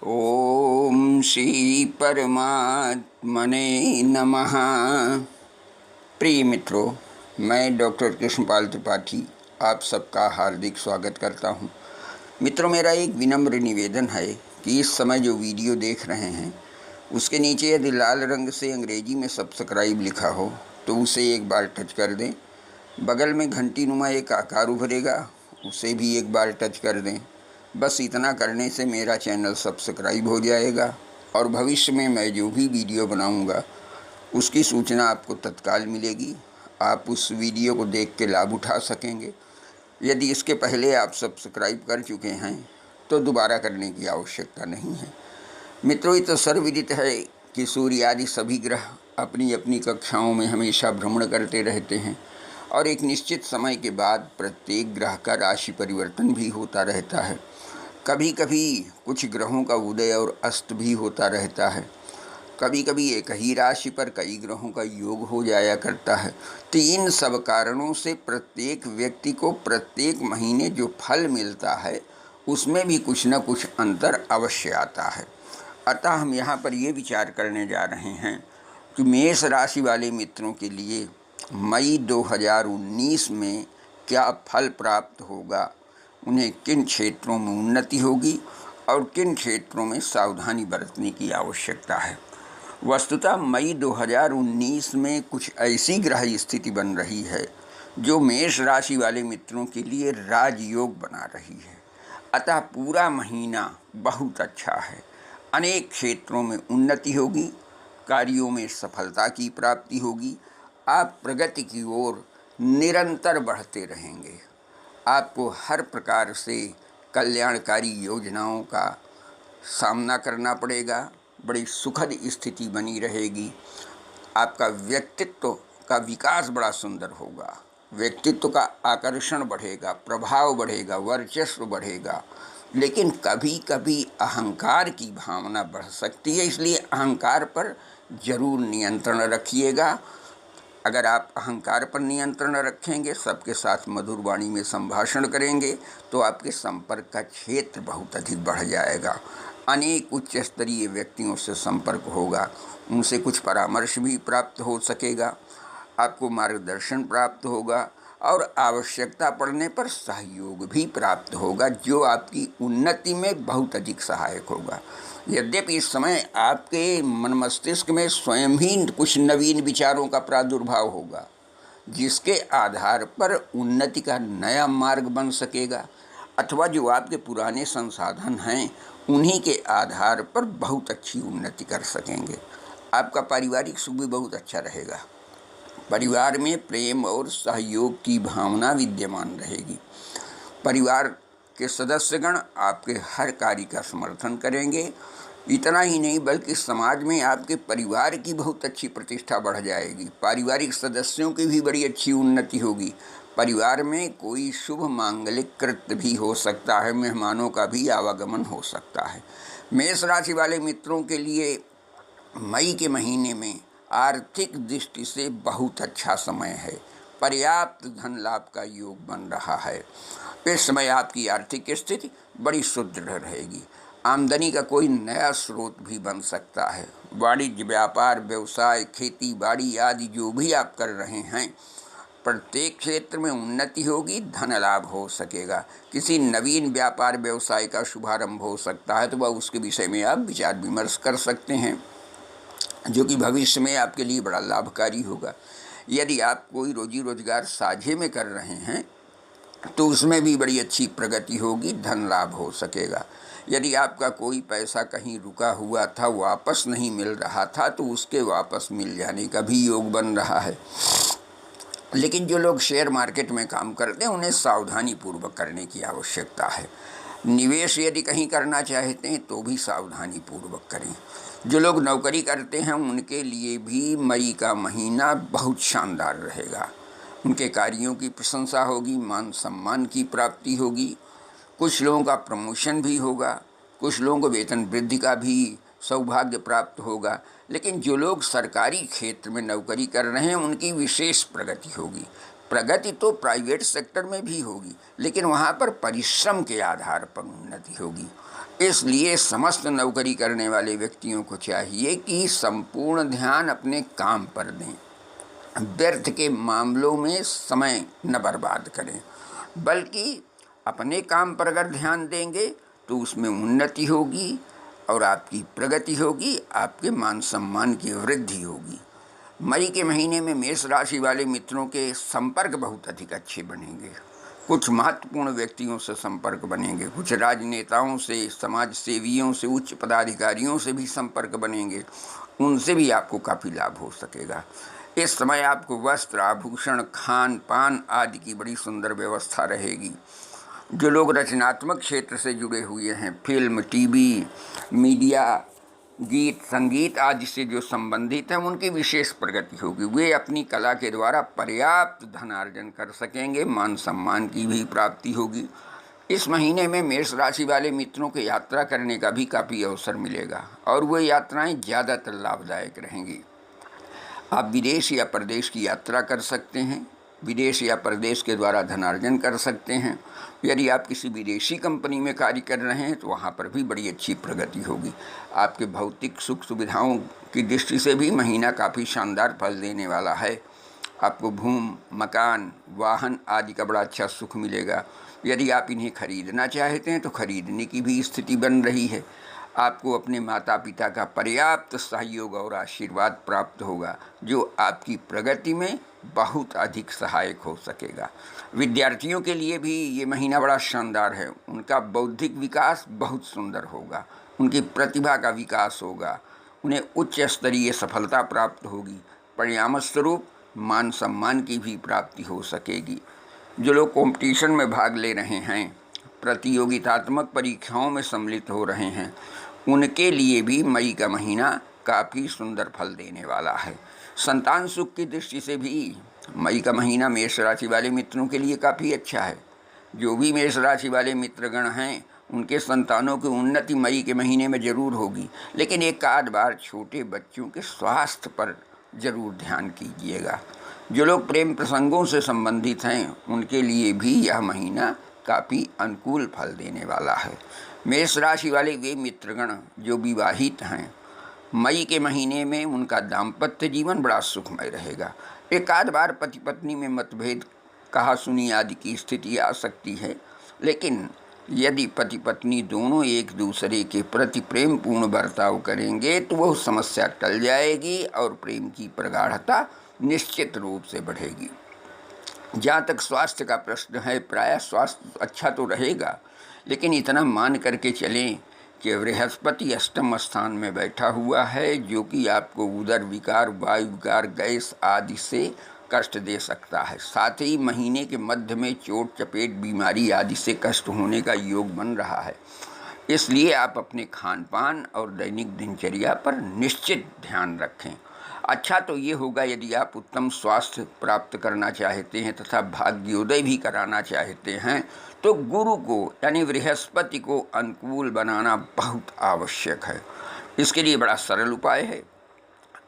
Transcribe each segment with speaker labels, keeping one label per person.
Speaker 1: ओम श्री परमात्मने नमः। प्रिय मित्रों, मैं डॉक्टर कृष्णपाल त्रिपाठी आप सबका हार्दिक स्वागत करता हूं। मित्रों, मेरा एक विनम्र निवेदन है कि इस समय जो वीडियो देख रहे हैं उसके नीचे यदि लाल रंग से अंग्रेजी में सब्सक्राइब लिखा हो तो उसे एक बार टच कर दें। बगल में घंटी नुमा एक आकार उभरेगा, उसे भी एक बार टच कर दें। बस इतना करने से मेरा चैनल सब्सक्राइब हो जाएगा और भविष्य में मैं जो भी वीडियो बनाऊंगा उसकी सूचना आपको तत्काल मिलेगी। आप उस वीडियो को देख के लाभ उठा सकेंगे। यदि इसके पहले आप सब्सक्राइब कर चुके हैं तो दोबारा करने की आवश्यकता नहीं है। मित्रों, ये तो सर्वविदित है कि सूर्य आदि सभी ग्रह अपनी अपनी कक्षाओं में हमेशा भ्रमण करते रहते हैं और एक निश्चित समय के बाद प्रत्येक ग्रह का राशि परिवर्तन भी होता रहता है। कभी कभी कुछ ग्रहों का उदय और अस्त भी होता रहता है। कभी कभी एक ही राशि पर कई ग्रहों का योग हो जाया करता है। तो इन सब कारणों से प्रत्येक व्यक्ति को प्रत्येक महीने जो फल मिलता है उसमें भी कुछ न कुछ अंतर अवश्य आता है। अतः हम यहाँ पर ये विचार करने जा रहे हैं कि मेष राशि वाले मित्रों के लिए मई 2019 में क्या फल प्राप्त होगा, उन्हें किन क्षेत्रों में उन्नति होगी और किन क्षेत्रों में सावधानी बरतने की आवश्यकता है। वस्तुतः मई 2019 में कुछ ऐसी ग्रह स्थिति बन रही है जो मेष राशि वाले मित्रों के लिए राजयोग बना रही है। अतः पूरा महीना बहुत अच्छा है। अनेक क्षेत्रों में उन्नति होगी, कार्यों में सफलता की प्राप्ति होगी। आप प्रगति की ओर निरंतर बढ़ते रहेंगे। आपको हर प्रकार से कल्याणकारी योजनाओं का सामना करना पड़ेगा। बड़ी सुखद स्थिति बनी रहेगी। आपका व्यक्तित्व का विकास बड़ा सुंदर होगा। व्यक्तित्व का आकर्षण बढ़ेगा, प्रभाव बढ़ेगा, वर्चस्व बढ़ेगा। लेकिन कभी कभी अहंकार की भावना बढ़ सकती है, इसलिए अहंकार पर जरूर नियंत्रण रखिएगा। अगर आप अहंकार पर नियंत्रण रखेंगे, सबके साथ मधुर वाणी में संभाषण करेंगे तो आपके संपर्क का क्षेत्र बहुत अधिक बढ़ जाएगा। अनेक उच्च स्तरीय व्यक्तियों से संपर्क होगा, उनसे कुछ परामर्श भी प्राप्त हो सकेगा। आपको मार्गदर्शन प्राप्त होगा और आवश्यकता पड़ने पर सहयोग भी प्राप्त होगा, जो आपकी उन्नति में बहुत अधिक सहायक होगा। यद्यपि इस समय आपके मन मस्तिष्क में स्वयं ही कुछ नवीन विचारों का प्रादुर्भाव होगा, जिसके आधार पर उन्नति का नया मार्ग बन सकेगा, अथवा जो आपके पुराने संसाधन हैं उन्हीं के आधार पर बहुत अच्छी उन्नति कर सकेंगे। आपका पारिवारिक सुख भी बहुत अच्छा रहेगा। परिवार में प्रेम और सहयोग की भावना विद्यमान रहेगी। परिवार के सदस्यगण आपके हर कार्य का समर्थन करेंगे। इतना ही नहीं बल्कि समाज में आपके परिवार की बहुत अच्छी प्रतिष्ठा बढ़ जाएगी। पारिवारिक सदस्यों की भी बड़ी अच्छी उन्नति होगी। परिवार में कोई शुभ मांगलिक कृत्य भी हो सकता है, मेहमानों का भी आवागमन हो सकता है। मेष राशि वाले मित्रों के लिए मई के महीने में आर्थिक दृष्टि से बहुत अच्छा समय है। पर्याप्त धन लाभ का योग बन रहा है। इस समय आपकी आर्थिक स्थिति बड़ी सुदृढ़ रहेगी। आमदनी का कोई नया स्रोत भी बन सकता है। वाणिज्य, व्यापार, व्यवसाय, खेती बाड़ी आदि जो भी आप कर रहे हैं, प्रत्येक क्षेत्र में उन्नति होगी, धन लाभ हो सकेगा। किसी नवीन व्यापार व्यवसाय का शुभारंभ हो सकता है तो वह उसके विषय में आप विचार विमर्श कर सकते हैं, जो कि भविष्य में आपके लिए बड़ा लाभकारी होगा। यदि आप कोई रोजी रोजगार साझे में कर रहे हैं तो उसमें भी बड़ी अच्छी प्रगति होगी, धन लाभ हो सकेगा। यदि आपका कोई पैसा कहीं रुका हुआ था, वापस नहीं मिल रहा था, तो उसके वापस मिल जाने का भी योग बन रहा है। लेकिन जो लोग शेयर मार्केट में काम करते हैं उन्हें सावधानी पूर्वक करने की आवश्यकता है। निवेश यदि कहीं करना चाहते हैं तो भी सावधानी पूर्वक करें। जो लोग नौकरी करते हैं उनके लिए भी मई का महीना बहुत शानदार रहेगा। उनके कार्यों की प्रशंसा होगी, मान सम्मान की प्राप्ति होगी। कुछ लोगों का प्रमोशन भी होगा, कुछ लोगों को वेतन वृद्धि का भी सौभाग्य प्राप्त होगा। लेकिन जो लोग सरकारी क्षेत्र में नौकरी कर रहे हैं उनकी विशेष प्रगति होगी। प्रगति तो प्राइवेट सेक्टर में भी होगी, लेकिन वहाँ पर परिश्रम के आधार पर उन्नति होगी। इसलिए समस्त नौकरी करने वाले व्यक्तियों को चाहिए कि संपूर्ण ध्यान अपने काम पर दें, व्यर्थ के मामलों में समय न बर्बाद करें, बल्कि अपने काम पर अगर ध्यान देंगे तो उसमें उन्नति होगी और आपकी प्रगति होगी, आपके मान सम्मान की वृद्धि होगी। मई के महीने में मेष राशि वाले मित्रों के संपर्क बहुत अधिक अच्छे बनेंगे। कुछ महत्वपूर्ण व्यक्तियों से संपर्क बनेंगे, कुछ राजनेताओं से, समाज सेवियों से, उच्च पदाधिकारियों से भी संपर्क बनेंगे, उनसे भी आपको काफ़ी लाभ हो सकेगा। इस समय आपको वस्त्र, आभूषण, खान पान आदि की बड़ी सुंदर व्यवस्था रहेगी। जो लोग रचनात्मक क्षेत्र से जुड़े हुए हैं, फिल्म, टीवी, मीडिया, गीत, संगीत आदि से जो संबंधित हैं, उनकी विशेष प्रगति होगी। वे अपनी कला के द्वारा पर्याप्त धनार्जन कर सकेंगे, मान सम्मान की भी प्राप्ति होगी। इस महीने में मेष राशि वाले मित्रों को यात्रा करने का भी काफ़ी अवसर मिलेगा और वो यात्राएं ज़्यादातर लाभदायक रहेंगी। आप विदेश या प्रदेश की यात्रा कर सकते हैं, विदेश या प्रदेश के द्वारा धनार्जन कर सकते हैं। यदि आप किसी विदेशी कंपनी में कार्य कर रहे हैं तो वहाँ पर भी बड़ी अच्छी प्रगति होगी। आपके भौतिक सुख सुविधाओं की दृष्टि से भी महीना काफ़ी शानदार फल देने वाला है। आपको भूमि, मकान, वाहन आदि का बड़ा अच्छा सुख मिलेगा। यदि आप इन्हें खरीदना चाहते हैं तो खरीदने की भी स्थिति बन रही है। आपको अपने माता पिता का पर्याप्त सहयोग और आशीर्वाद प्राप्त होगा, जो आपकी प्रगति में बहुत अधिक सहायक हो सकेगा। विद्यार्थियों के लिए भी ये महीना बड़ा शानदार है। उनका बौद्धिक विकास बहुत सुंदर होगा, उनकी प्रतिभा का विकास होगा, उन्हें उच्च स्तरीय सफलता प्राप्त होगी, परिणाम स्वरूप मान सम्मान की भी प्राप्ति हो सकेगी। जो लोग कंपटीशन में भाग ले रहे हैं, प्रतियोगितात्मक परीक्षाओं में सम्मिलित हो रहे हैं, उनके लिए भी मई का महीना काफ़ी सुंदर फल देने वाला है। संतान सुख की दृष्टि से भी मई का महीना मेष राशि वाले मित्रों के लिए काफ़ी अच्छा है। जो भी मेष राशि वाले मित्रगण हैं, उनके संतानों की उन्नति मई के महीने में ज़रूर होगी, लेकिन एक आध बार छोटे बच्चों के स्वास्थ्य पर ज़रूर ध्यान कीजिएगा। जो लोग प्रेम प्रसंगों से संबंधित हैं, उनके लिए भी यह महीना काफ़ी अनुकूल फल देने वाला है। मेष राशि वाले वे मित्रगण जो विवाहित हैं, मई के महीने में उनका दाम्पत्य जीवन बड़ा सुखमय रहेगा। एक आध बार पति पत्नी में मतभेद, कहा सुनी आदि की स्थिति आ सकती है, लेकिन यदि पति पत्नी दोनों एक दूसरे के प्रति प्रेम पूर्ण बर्ताव करेंगे तो वह समस्या टल जाएगी और प्रेम की प्रगाढ़ता निश्चित रूप से बढ़ेगी। जहाँ तक स्वास्थ्य का प्रश्न है, प्रायः स्वास्थ्य अच्छा तो रहेगा, लेकिन इतना मान करके चलें कि बृहस्पति अष्टम स्थान में बैठा हुआ है, जो कि आपको उदर विकार, वायु विकार, गैस आदि से कष्ट दे सकता है। साथ ही महीने के मध्य में चोट चपेट, बीमारी आदि से कष्ट होने का योग बन रहा है। इसलिए आप अपने खान पान और दैनिक दिनचर्या पर निश्चित ध्यान रखें। अच्छा तो ये होगा, यदि आप उत्तम स्वास्थ्य प्राप्त करना चाहते हैं तथा भाग्योदय भी कराना चाहते हैं, तो गुरु को यानी बृहस्पति को अनुकूल बनाना बहुत आवश्यक है। इसके लिए बड़ा सरल उपाय है।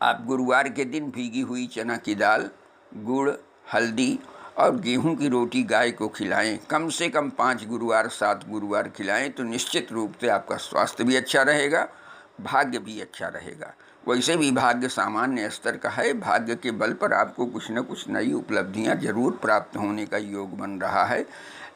Speaker 1: आप गुरुवार के दिन भीगी हुई चना की दाल, गुड़, हल्दी और गेहूं की रोटी गाय को खिलाएं। कम से कम 5 गुरुवार 7 गुरुवार खिलाएं तो निश्चित रूप से आपका स्वास्थ्य भी अच्छा रहेगा, भाग्य भी अच्छा रहेगा। वैसे भी भाग्य सामान्य स्तर का है। भाग्य के बल पर आपको कुछ न कुछ नई उपलब्धियां जरूर प्राप्त होने का योग बन रहा है।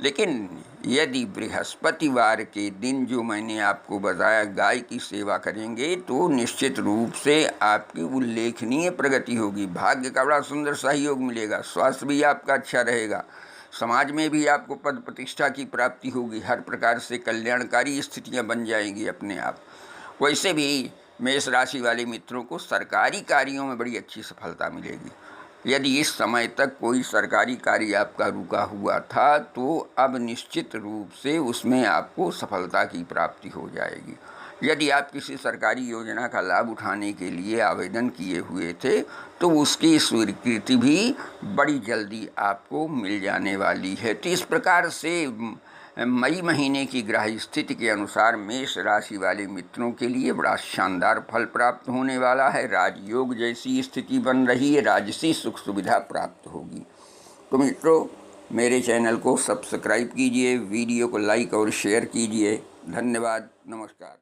Speaker 1: लेकिन यदि बृहस्पतिवार के दिन जो मैंने आपको बताया गाय की सेवा करेंगे तो निश्चित रूप से आपकी उल्लेखनीय प्रगति होगी, भाग्य का बड़ा सुंदर सहयोग मिलेगा, स्वास्थ्य भी आपका अच्छा रहेगा, समाज में भी आपको पद प्रतिष्ठा की प्राप्ति होगी, हर प्रकार से कल्याणकारी स्थितियां बन जाएंगी अपने आप। वैसे भी मेष राशि वाले मित्रों को सरकारी कार्यों में बड़ी अच्छी सफलता मिलेगी। यदि इस समय तक कोई सरकारी कार्य आपका रुका हुआ था तो अब निश्चित रूप से उसमें आपको सफलता की प्राप्ति हो जाएगी। यदि आप किसी सरकारी योजना का लाभ उठाने के लिए आवेदन किए हुए थे तो उसकी स्वीकृति भी बड़ी जल्दी आपको मिल जाने वाली है। तो इस प्रकार से मई महीने की ग्रह स्थिति के अनुसार मेष राशि वाले मित्रों के लिए बड़ा शानदार फल प्राप्त होने वाला है। राजयोग जैसी स्थिति बन रही है, राजसी सुख सुविधा प्राप्त होगी। तो मित्रों, मेरे चैनल को सब्सक्राइब कीजिए, वीडियो को लाइक और शेयर कीजिए। धन्यवाद। नमस्कार।